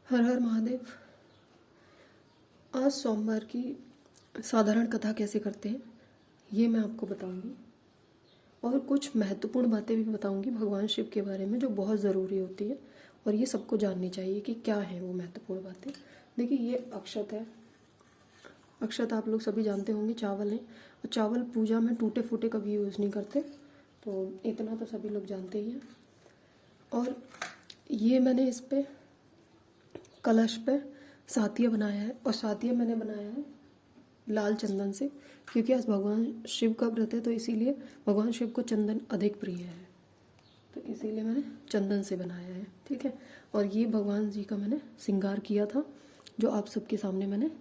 हर हर महादेव। आज सोमवार की साधारण कथा कैसे करते हैं ये मैं आपको बताऊंगी, और कुछ महत्वपूर्ण बातें भी बताऊंगी भगवान शिव के बारे में जो बहुत ज़रूरी होती है और ये सबको जाननी चाहिए कि क्या है वो महत्वपूर्ण बातें। देखिए, ये अक्षत है। अक्षत आप लोग सभी जानते होंगे, चावल है। और चावल पूजा में टूटे फूटे कभी यूज़ नहीं करते, तो इतना तो सभी लोग जानते ही हैं। और ये मैंने इस पे कलश पे सातिया बनाया है, और सातिया मैंने बनाया है लाल चंदन से, क्योंकि आज भगवान शिव का व्रत है, तो इसीलिए भगवान शिव को चंदन अधिक प्रिय है, तो इसीलिए मैंने चंदन से बनाया है। ठीक है। और ये भगवान जी का मैंने श्रृंगार किया था, जो आप सबके सामने मैंने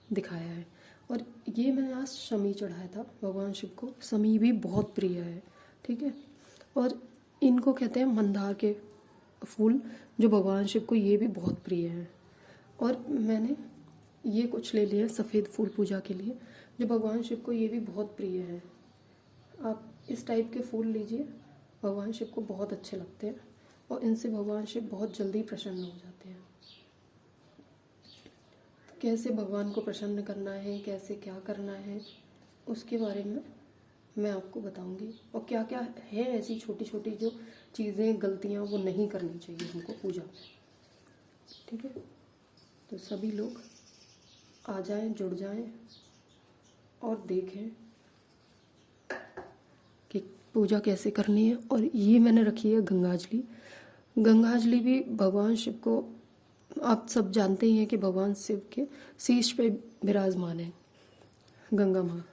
दिखाया है। और ये मैंने आज शमी चढ़ाया था भगवान शिव को। शमी भी बहुत प्रिय है। ठीक है। और इनको कहते हैं मंदार के फूल, जो भगवान शिव को ये भी बहुत प्रिय है। और मैंने ये कुछ ले लिए सफ़ेद फूल पूजा के लिए, जो भगवान शिव को ये भी बहुत प्रिय है। आप इस टाइप के फूल लीजिए, भगवान शिव को बहुत अच्छे लगते हैं, और इनसे भगवान शिव बहुत जल्दी प्रसन्न हो जाते हैं। तो कैसे भगवान को प्रसन्न करना है, कैसे क्या करना है, उसके बारे में मैं आपको बताऊंगी। और क्या क्या है ऐसी छोटी छोटी जो चीज़ें, गलतियाँ वो नहीं करनी चाहिए हमको पूजा में। ठीक है। तो सभी लोग आ जाएं, जुड़ जाएं और देखें कि पूजा कैसे करनी है। और ये मैंने रखी है गंगाजली। गंगाजली भी भगवान शिव को, आप सब जानते ही हैं कि भगवान शिव के शीश पे विराजमान है गंगा माँ,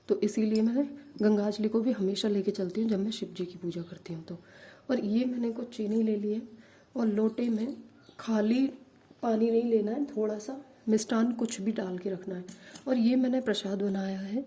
तो इसीलिए मैंने गंगाजली को भी हमेशा लेके चलती हूँ जब मैं शिव जी की पूजा करती हूँ तो। और ये मैंने कुछ चीनी ले ली है, और लोटे में खाली पानी नहीं लेना है, थोड़ा सा मिष्ठान कुछ भी डाल के रखना है। और ये मैंने प्रसाद बनाया है।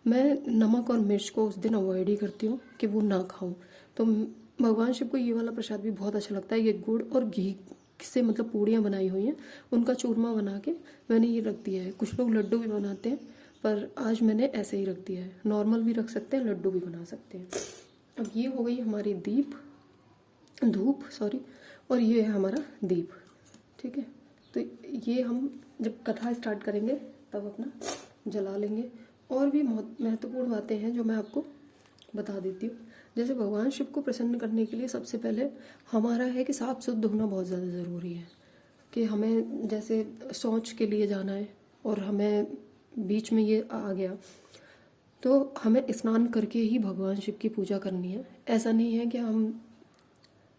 मैं नमक और मिर्च को उस दिन अवॉइड ही करती हूँ कि वो ना खाऊं, तो भगवान शिव को ये वाला प्रसाद भी बहुत अच्छा लगता है। ये गुड़ और घी से मतलब पूड़ियाँ बनाई हुई हैं, उनका चूरमा बना के मैंने ये रख दिया है। कुछ लोग लड्डू भी बनाते हैं, पर आज मैंने ऐसे ही रख दिया है। नॉर्मल भी रख सकते हैं, लड्डू भी बना सकते हैं। अब ये हो गई हमारी धूप सॉरी, और ये है हमारा दीप। ठीक है। तो ये हम जब कथा स्टार्ट करेंगे तब अपना जला लेंगे। और भी महत्वपूर्ण बातें हैं जो मैं आपको बता देती हूँ। जैसे भगवान शिव को प्रसन्न करने के लिए सबसे पहले हमारा है कि साफ शुद्ध होना बहुत ज़्यादा ज़रूरी है। कि हमें जैसे शौच के लिए जाना है और हमें बीच में ये आ गया, तो हमें स्नान करके ही भगवान शिव की पूजा करनी है। ऐसा नहीं है कि हम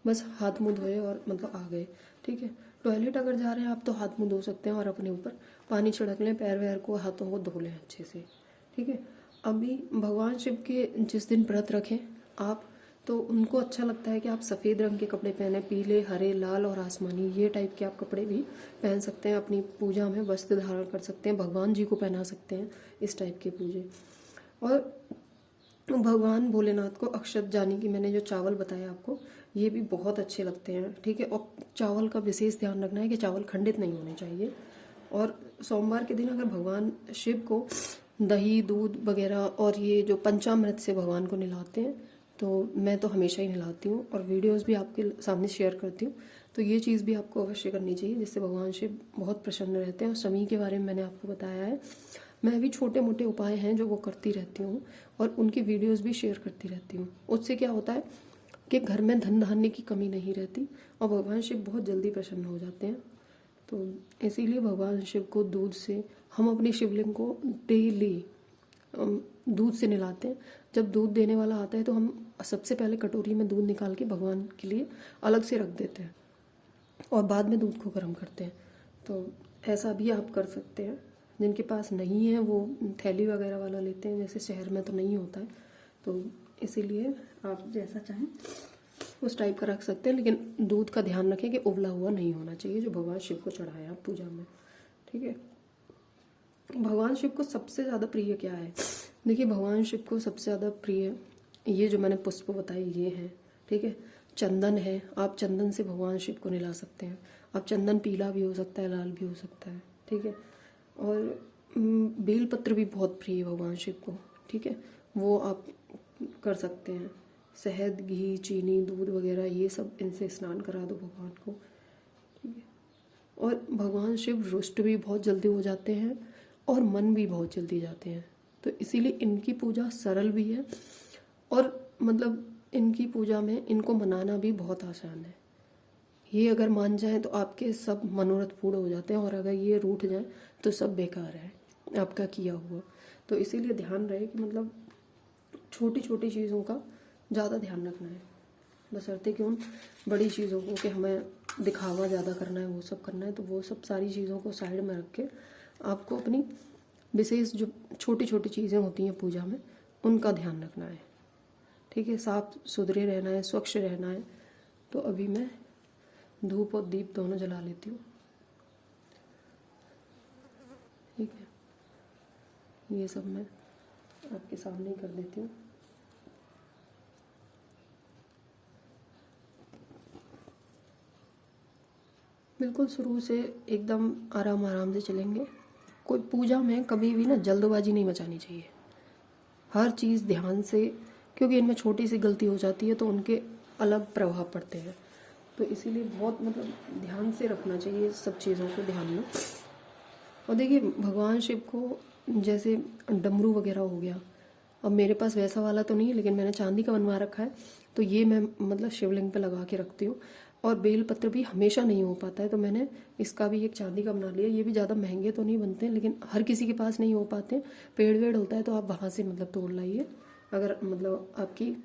बस हाथ मुंह धोए और मतलब आ गए। ठीक है। टॉयलेट अगर जा रहे हैं आप तो हाथ मुंह धो सकते हैं और अपने ऊपर पानी छिड़क लें, पैर वैर को, हाथों को धो लें अच्छे से। ठीक है। अभी भगवान शिव के जिस दिन व्रत रखें आप, तो उनको अच्छा लगता है कि आप सफ़ेद रंग के कपड़े पहने, पीले, हरे, लाल और आसमानी, ये टाइप के आप कपड़े भी पहन सकते हैं। अपनी पूजा में वस्त्र धारण कर सकते हैं, भगवान जी को पहना सकते हैं इस टाइप के पूजे। और भगवान भोलेनाथ को अक्षत, जानी कि मैंने जो चावल बताया आपको, ये भी बहुत अच्छे लगते हैं। ठीक है। और चावल का विशेष ध्यान रखना है कि चावल खंडित नहीं होने चाहिए। और सोमवार के दिन अगर भगवान शिव को दही, दूध वगैरह और ये जो पंचामृत से भगवान को नहलाते हैं, तो मैं तो हमेशा ही नहलाती हूँ और वीडियोस भी आपके सामने शेयर करती हूँ। तो ये चीज़ भी आपको अवश्य करनी चाहिए, जिससे भगवान शिव बहुत प्रसन्न रहते हैं। और शमी के बारे में मैंने आपको बताया है। मैं भी छोटे मोटे उपाय हैं जो वो करती रहती हूँ, और उनकी वीडियोस भी शेयर करती रहती हूँ। उससे क्या होता है कि घर में धन धान्य की कमी नहीं रहती, और भगवान शिव बहुत जल्दी प्रसन्न हो जाते हैं। तो इसीलिए भगवान शिव को दूध से, हम अपनी शिवलिंग को डेली दूध से नहलाते हैं। जब दूध देने वाला आता है तो हम सबसे पहले कटोरी में दूध निकाल के भगवान के लिए अलग से रख देते हैं, और बाद में दूध को गर्म करते हैं। तो ऐसा भी आप कर सकते हैं। जिनके पास नहीं है वो थैली वगैरह वाला लेते हैं, जैसे शहर में तो नहीं होता है, तो इसीलिए आप जैसा चाहें उस टाइप का रख सकते हैं। लेकिन दूध का ध्यान रखें कि उबला हुआ नहीं होना चाहिए, जो भगवान शिव को चढ़ाया आप पूजा में। ठीक है। भगवान शिव को सबसे ज़्यादा प्रिय क्या है? देखिए, भगवान शिव को सबसे ज़्यादा प्रिय ये जो मैंने पुष्प बताई ये हैं। ठीक है। चंदन है, आप चंदन से भगवान शिव को नहला सकते हैं। अब चंदन पीला भी हो सकता है, लाल भी हो सकता है। ठीक है। और बेलपत्र भी बहुत प्रिय है भगवान शिव को। ठीक है। वो आप कर सकते हैं। शहद, घी, चीनी, दूध वगैरह ये सब, इनसे स्नान करा दो भगवान को। ठीक है। और भगवान शिव रुष्ट भी बहुत जल्दी हो जाते हैं और मन भी बहुत जल्दी जाते हैं। तो इसीलिए इनकी पूजा सरल भी है और मतलब इनकी पूजा में इनको मनाना भी बहुत आसान है। ये अगर मान जाए तो आपके सब मनोरथ पूर्ण हो जाते हैं, और अगर ये रूठ जाए तो सब बेकार है आपका किया हुआ। तो इसीलिए ध्यान रहे कि मतलब छोटी छोटी चीज़ों का ज़्यादा ध्यान रखना है, बशर्ते कि उन बड़ी चीज़ों को कि हमें दिखावा ज़्यादा करना है, वो सब करना है, तो वो सब सारी चीज़ों को साइड में रख के आपको अपनी विशेष जो छोटी छोटी चीज़ें होती हैं पूजा में उनका ध्यान रखना है। ठीक है, साफ सुथरे रहना है, स्वच्छ रहना है। तो अभी मैं धूप और दीप दोनों जला लेती हूँ। ठीक है, ये सब मैं आपके सामने ही कर देती हूँ। बिल्कुल शुरू से एकदम आराम आराम से चलेंगे। कोई पूजा में कभी भी ना जल्दबाजी नहीं मचानी चाहिए, हर चीज़ ध्यान से, क्योंकि इनमें छोटी सी गलती हो जाती है तो उनके अलग प्रभाव पड़ते हैं। तो इसीलिए बहुत मतलब ध्यान से रखना चाहिए सब चीज़ों को ध्यान में। और देखिए भगवान शिव को जैसे डमरू वगैरह हो गया, अब मेरे पास वैसा वाला तो नहीं है लेकिन मैंने चांदी का बनवा रखा है, तो ये मैं मतलब शिवलिंग पे लगा के रखती हूँ। और बेलपत्र भी हमेशा नहीं हो पाता है तो मैंने इसका भी एक चांदी का बना लिया। ये भी ज़्यादा महंगे तो नहीं बनते हैं लेकिन हर किसी के पास नहीं हो पाते, पेड़ वेड़ होता है तो आप वहाँ से मतलब तोड़ लाइए। अगर मतलब आपकी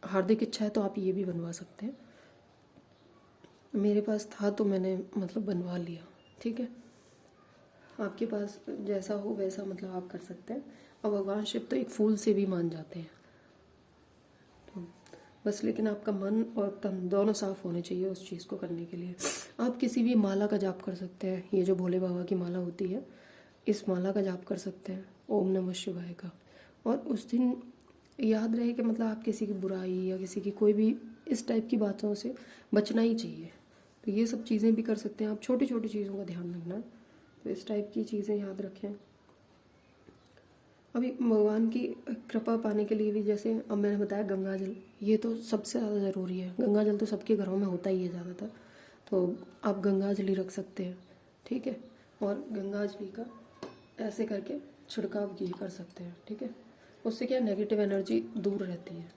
हार्दिक इच्छा है तो आप ये भी बनवा सकते हैं। मेरे पास था तो मैंने मतलब बनवा लिया। ठीक है, आपके पास जैसा हो वैसा मतलब आप कर सकते हैं। और भगवान शिव तो एक फूल से भी मान जाते हैं, तो बस लेकिन आपका मन और तन दोनों साफ होने चाहिए उस चीज़ को करने के लिए। आप किसी भी माला का जाप कर सकते हैं, ये जो भोले बाबा की माला होती है इस माला का जाप कर सकते हैं, ओम नमः शिवाय का। और उस दिन याद रहे कि मतलब आप किसी की बुराई या किसी की कोई भी इस टाइप की बातों से बचना ही चाहिए। तो ये सब चीज़ें भी कर सकते हैं आप, छोटी छोटी चीज़ों का ध्यान रखना है। तो इस टाइप की चीज़ें याद रखें। अभी भगवान की कृपा पाने के लिए भी जैसे अब मैंने बताया गंगा जल, ये तो सबसे ज़्यादा ज़रूरी है। गंगा जल तो सबके घरों में होता ही है ज़्यादातर, तो आप गंगा जल ही रख सकते हैं। ठीक है, और गंगा जल का ऐसे करके छिड़काव ये कर सकते हैं। ठीक है, उससे क्या नेगेटिव एनर्जी दूर रहती है,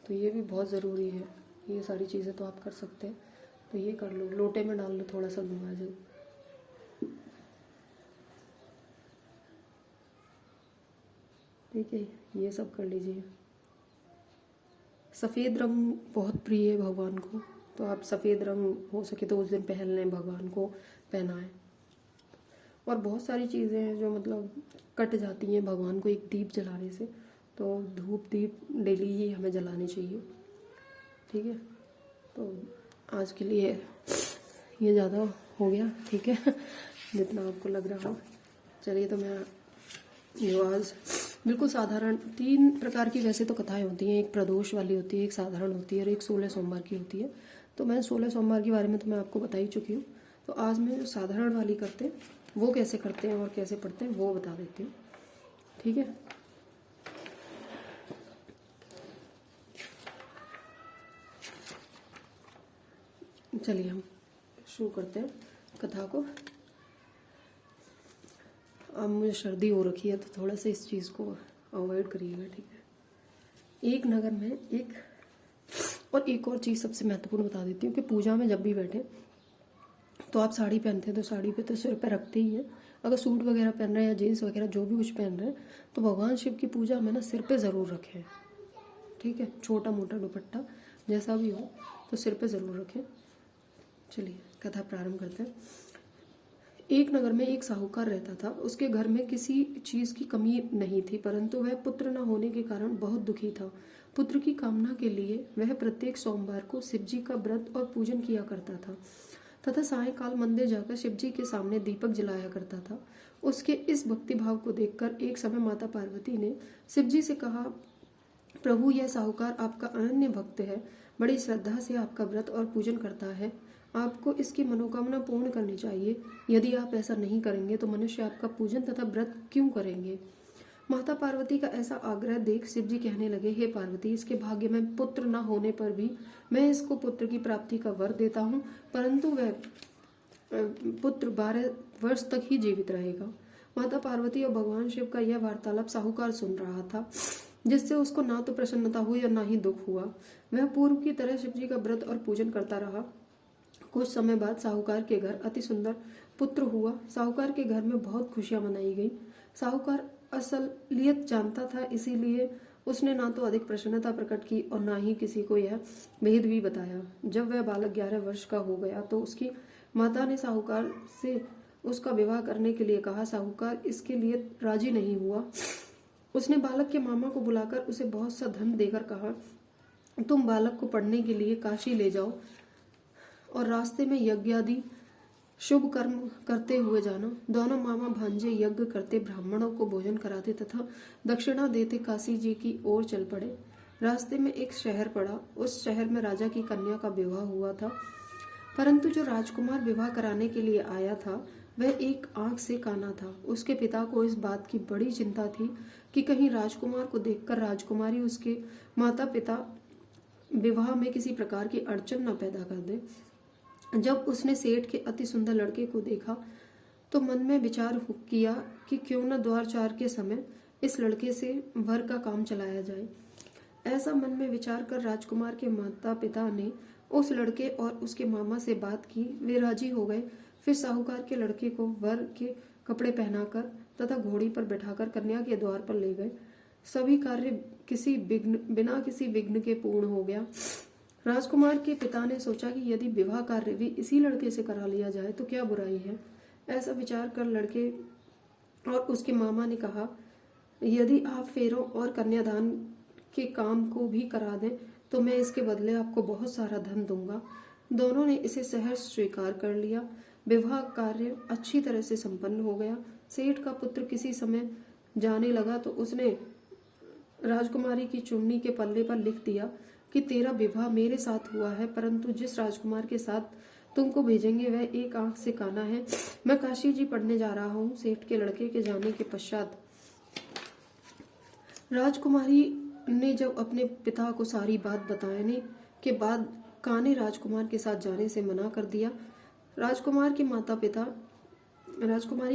तो ये भी बहुत ज़रूरी है। ये सारी चीज़ें तो आप कर सकते हैं, तो ये कर लो, लोटे में डाल लो थोड़ा सा गंगा जल। ठीक है, ये सब कर लीजिए। सफ़ेद रंग बहुत प्रिय है भगवान को, तो आप सफ़ेद रंग हो सके तो उस दिन पहन लें, भगवान को पहनाएं। और बहुत सारी चीज़ें हैं जो मतलब कट जाती हैं भगवान को एक दीप जलाने से, तो धूप दीप डेली ही हमें जलाने चाहिए। ठीक है, तो आज के लिए ये ज़्यादा हो गया। ठीक है, जितना आपको लग रहा हो। चलिए, तो मैं जो आज बिल्कुल साधारण 3 प्रकार की वैसे तो कथाएं होती हैं, एक प्रदोष वाली होती है, एक साधारण होती है और एक 16 सोमवार की होती है। तो मैं 16 सोमवार के बारे में तो मैं आपको बता ही चुकी हूँ। तो आज मैं जो साधारण वाली करते हैं वो कैसे करते हैं और कैसे पढ़ते हैं वो बता देती हूँ। ठीक है, चलिए हम शुरू करते हैं कथा को। अब मुझे सर्दी हो रखी है तो थोड़ा सा इस चीज़ को अवॉइड करिएगा। ठीक है, एक नगर में एक और चीज़ सबसे महत्वपूर्ण बता देती हूँ कि पूजा में जब भी बैठे तो आप साड़ी पहनते हैं तो साड़ी पे तो सिर पे रखते ही हैं। अगर सूट वगैरह पहन रहे हैं या जीन्स वगैरह जो भी कुछ पहन रहे हैं तो भगवान शिव की पूजा में ना सिर पे ज़रूर रखें। ठीक है, छोटा मोटा दुपट्टा जैसा भी हो तो सिर पे ज़रूर रखें। चलिए कथा प्रारंभ करते हैं। एक नगर में एक साहूकार रहता था। उसके घर में किसी चीज की कमी नहीं थी, परंतु वह पुत्र न होने के कारण बहुत दुखी था। पुत्र की कामना के लिए वह प्रत्येक सोमवार को शिवजी का व्रत और पूजन किया करता था तथा सायंकाल मंदिर जाकर शिवजी के सामने दीपक जलाया करता था। उसके इस भक्ति भाव को देखकर एक समय माता पार्वती ने शिवजी से कहा, प्रभु, यह साहूकार आपका अनन्य भक्त है, बड़ी श्रद्धा से आपका व्रत और पूजन करता है। आपको इसकी मनोकामना पूर्ण करनी चाहिए। यदि आप ऐसा नहीं करेंगे तो मनुष्य आपका पूजन तथा व्रत क्यों करेंगे। माता पार्वती का ऐसा आग्रह देख शिवजी कहने लगे, हे पार्वती, इसके भाग्य में पुत्र न होने पर भी मैं इसको पुत्र की प्राप्ति का वर देता हूँ, परंतु वह पुत्र 12 वर्ष तक ही जीवित रहेगा। माता पार्वती और भगवान शिव का यह वार्तालाप साहूकार सुन रहा था, जिससे उसको ना तो प्रसन्नता हुई और ना ही दुख हुआ। वह पूर्व की तरह शिवजी का व्रत और पूजन करता रहा। कुछ समय बाद साहूकार के घर अति सुंदर पुत्र हुआ। साहूकार के घर में बहुत खुशियां मनाई गई। साहूकार असलियत जानता था, इसीलिए उसने ना तो अधिक प्रसन्नता प्रकट की और ना ही किसी को यह भेद भी बताया। जब वह बालक 11 वर्ष का हो गया तो उसकी माता ने साहूकार से उसका विवाह करने के लिए कहा। साहूकार इसके लिए राजी नहीं हुआ। उसने बालक के मामा को बुलाकर उसे बहुत सा धन देकर कहा, तुम बालक को पढ़ने के लिए काशी ले जाओ और रास्ते में यज्ञ आदि शुभ कर्म करते हुए जाना। दोनों मामा भांजे यज्ञ करते, ब्राह्मणों को भोजन कराते तथा दक्षिणा देते काशी जी की ओर चल पड़े। रास्ते में एक शहर पड़ा। उस शहर में राजा की कन्या का विवाह हुआ था, परंतु जो राजकुमार विवाह कराने के लिए आया था वह एक आंख से काना था। उसके पिता को इस बात की बड़ी चिंता थी कि कहीं राजकुमार को देखकर राजकुमारी उसके माता पिता विवाह में किसी प्रकार की अड़चन न पैदा कर दे। जब उसने सेठ के अति सुंदर लड़के को देखा तो मन में विचार किया कि क्यों न द्वारचार के समय इस लड़के से वर का काम चलाया जाए। ऐसा मन में विचार कर राजकुमार के माता पिता ने उस लड़के और उसके मामा से बात की। वे राजी हो गए। फिर साहूकार के लड़के को वर के कपड़े पहनाकर तथा घोड़ी पर बैठाकर कन्या के द्वार पर ले गए। सभी कार्य बिना किसी विघ्न के पूर्ण हो गया। राजकुमार के पिता ने सोचा कि यदि विवाह कार्य भी इसी लड़के से करा लिया जाए तो क्या बुराई है। ऐसा विचार कर लड़के और उसके मामा ने कहा, यदि आप फेरों और कन्यादान के काम को भी करा दें तो मैं इसके बदले आपको बहुत सारा धन दूंगा। दोनों ने इसे सहर्ष स्वीकार कर लिया। विवाह कार्य अच्छी तरह से संपन्न हो गया। सेठ का पुत्र किसी समय जाने लगा तो उसने राजकुमारी की चुन्नी के पल्ले पर लिख दिया कि तेरा विवाह मेरे साथ हुआ है, परंतु जिस राजकुमार के साथ तुमको भेजेंगे वह एक आंख से काना है। मैं काशी जी पढ़ने जा रहा हूँ। सेठ के लड़के के जाने के पश्चात राजकुमारी ने जब अपने पिता को सारी बात बताने के बाद काने राजकुमार के साथ जाने से मना कर दिया। राजकुमारी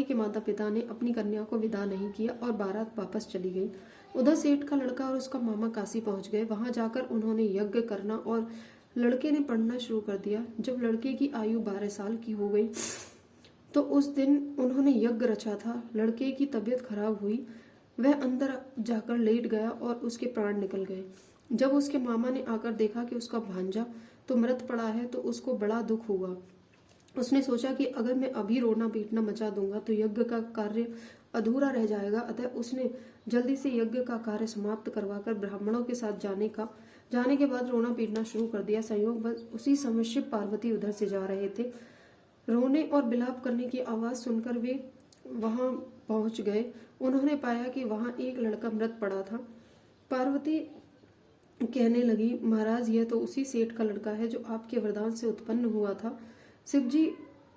के माता पिता ने अपनी कन्या को विदा नहीं किया और बारात वापस चली गई। उधर सेठ का लड़का और उसका मामा काशी पहुंच गए। वहां जाकर उन्होंने यज्ञ करना और लड़के ने पढ़ना शुरू कर दिया। जब लड़के की आयु 12 साल की हो गई तो उस दिन उन्होंने यज्ञ रचा था। लड़के की तबीयत खराब हुई। वह अंदर जाकर लेट गया और उसके प्राण निकल गए। जब उसके मामा ने आकर देखा कि उसका भांजा तो मृत पड़ा है तो उसको बड़ा दुख हुआ। उसने सोचा कि अगर मैं अभी रोना पीटना मचा दूंगा तो यज्ञ का कार्य अधूरा रह जाएगा। अतः उसने जल्दी से यज्ञ का कार्य समाप्त करवाकर ब्राह्मणों के साथ जाने के बाद रोना पीटना शुरू कर दिया। संयोग बस उसी समय शिव पार्वती उधर से जा रहे थे। रोने और बिलाप करने की आवाज सुनकर वे वहां पहुंच गए। उन्होंने पाया कि वहां एक लड़का मृत पड़ा था। पार्वती कहने लगी, महाराज यह तो उसी सेठ का लड़का है जो आपके वरदान से उत्पन्न हुआ था। शिवजी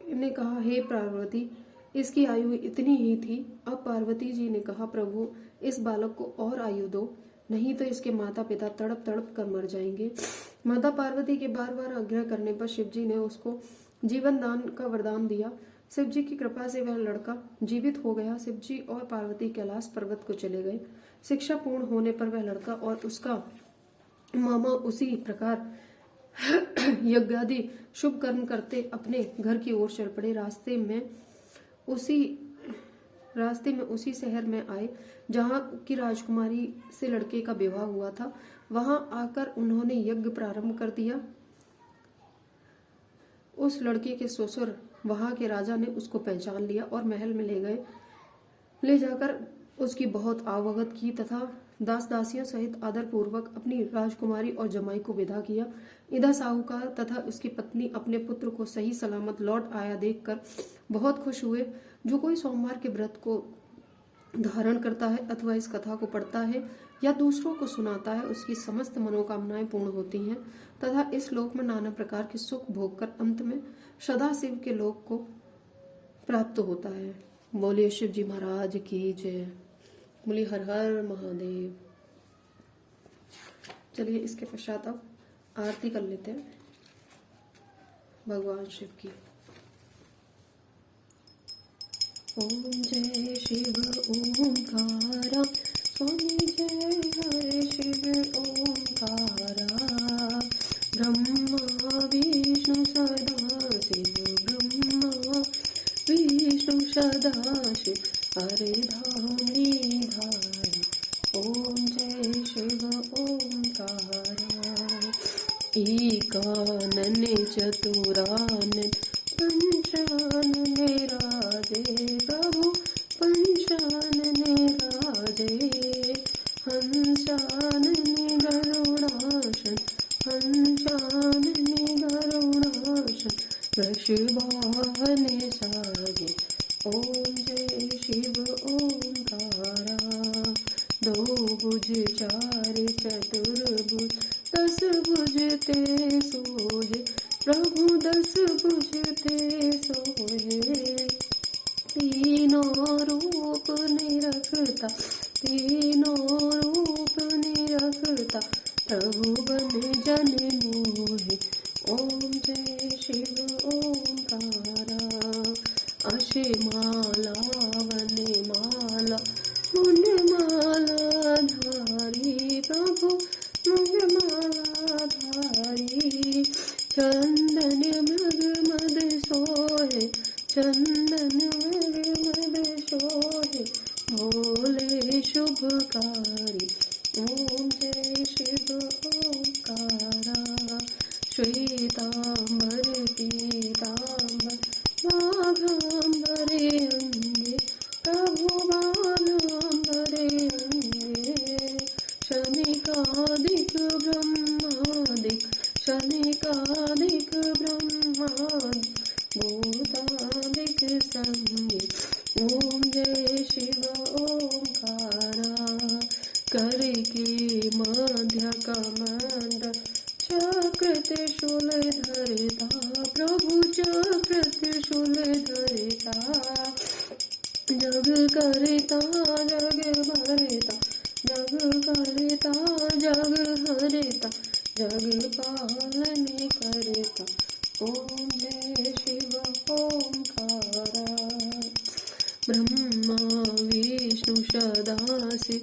ने कहा, हे पार्वती, इसकी आयु इतनी ही थी। अब पार्वती जी ने कहा, प्रभु इस बालक को और आयु दो, नहीं तो इसके माता पिता तड़प तड़प कर मर जाएंगे। माता पार्वती के बार बार आग्रह करने पर शिवजी ने उसको जीवन दान का वरदान दिया। शिवजी की कृपा से वह लड़का जीवित हो गया। शिवजी और पार्वती कैलाश पर्वत को चले गए। शिक्षा पूर्ण होने पर वह लड़का और उसका मामा उसी प्रकार यज्ञादि शुभ कर्म करते अपने घर की ओर चल पड़े। रास्ते में उसी शहर में आए जहाँ की राजकुमारी से लड़के का विवाह हुआ था। वहां आकर उन्होंने यज्ञ प्रारंभ कर दिया। उस लड़के के ससुर वहां के राजा ने उसको पहचान लिया और महल में ले जाकर उसकी बहुत आवभगत की तथा दास दासियों सहित आदर पूर्वक अपनी राजकुमारी और जमाई को विदा किया। इधर साहूकार तथा उसकी पत्नी अपने पुत्र को सही सलामत लौट आया देखकर बहुत खुश हुए। जो कोई सोमवार के व्रत को धारण करता है अथवा इस कथा को पढ़ता है या दूसरों को सुनाता है उसकी समस्त मनोकामनाएं पूर्ण होती हैं तथा इस लोक में नाना प्रकार के सुख भोग कर अंत में सदा शिव के लोक को प्राप्त होता है। बोलिए शिव जी महाराज की जय। बोलिए हर हर महादेव। चलिए इसके पश्चात अब आरती कर लेते हैं भगवान शिव की। ओम जय शिव ओंकारा स्वामी जय हरे शिव ओंकारा ब्रह्मा विष्णु सदा शिव ब्रह्मा विष्णु सदा शिव हरे धाम धारा ओम जय शिव ओंकारा एकानन चतुरानन पंचानन राजे प्रभु पंचानन राजे हंसानन गरुडासन हंसानन गरुडासन वृषभावन सागे ओम जय शिव ओंकारा दो भुज चार चतुर्भुज दस भुज ते सोहे प्रभु दस भुज ते सोहे तीनों रूप निरखता तीनों रूप निरखता प्रभु बन जन मोहे ओम जय शिव ओंकारा अशे माला वन माला मुंड माला धारी प्रभु मुंड माला धारी चंदन मृग मद सोहे चंदन मृग मद सोहे भोले शुभकारी ओम जय शिव ओंकारा श्वेतांबर पीतांबर माघांबरे अंगे प्रभु माघांबरे अंगे शनिकादिक ब्रह्मादिक शनिकादिक ब्रह्मादिक भूतादिक संगे ओम जय शिव ओंकारा कर के मध्य कमंड चक्र त्रिशूल धरता प्रभु चक्र त्रिशूल धरता जग करता जग भरता जग करता जग हरता जग पालन करता ओम जय शिव ओंकारा ब्रह्मा विष्णु सदाशिव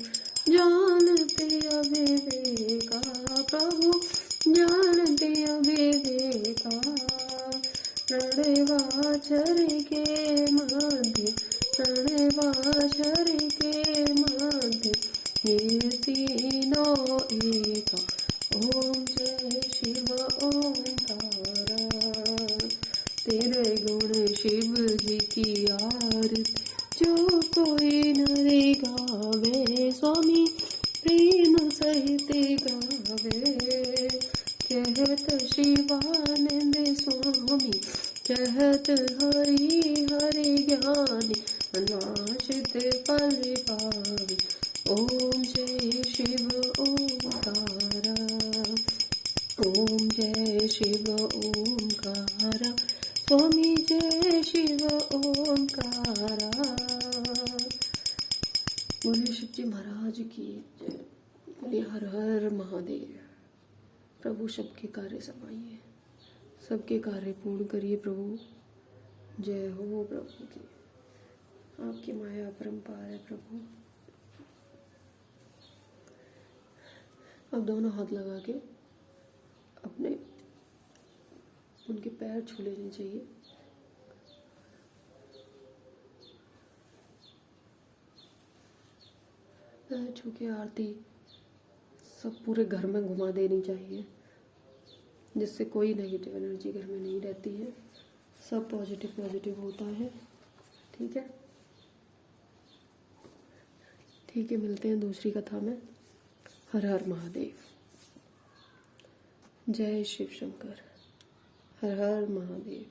जानते अविवेका प्रभु जानते अविवेका प्रणवाचर के मध्य प्रणवाचर के मध्य ये तीनों एका ओम जय शिव ओंकारा तेरे गुण शिव जी की आरती जो कोई नरे गावे स्वामी प्रेम सहित गावे कहत शिवानंद स्वामी कहत हरि हरि ज्ञानी अनाशित फल पावे ओम जय शिव ओंकारा ओम जय शिव ओंकारा स्वामी जय शिव ओंकारा बोले शिव जी महाराज की जय बोले हर हर महादेव प्रभु सबके कार्य समाइए सबके कार्य पूर्ण करिए प्रभु जय हो प्रभु की आपकी माया अपरंपार है प्रभु अब दोनों हाथ लगा के अपने उनके पैर छू लेने चाहिए पैर छू के आरती सब पूरे घर में घुमा देनी चाहिए जिससे कोई नेगेटिव एनर्जी घर में नहीं रहती है सब पॉजिटिव पॉजिटिव होता है ठीक है ठीक है मिलते हैं दूसरी कथा में हर हर महादेव जय शिव शंकर हर हर महादेव।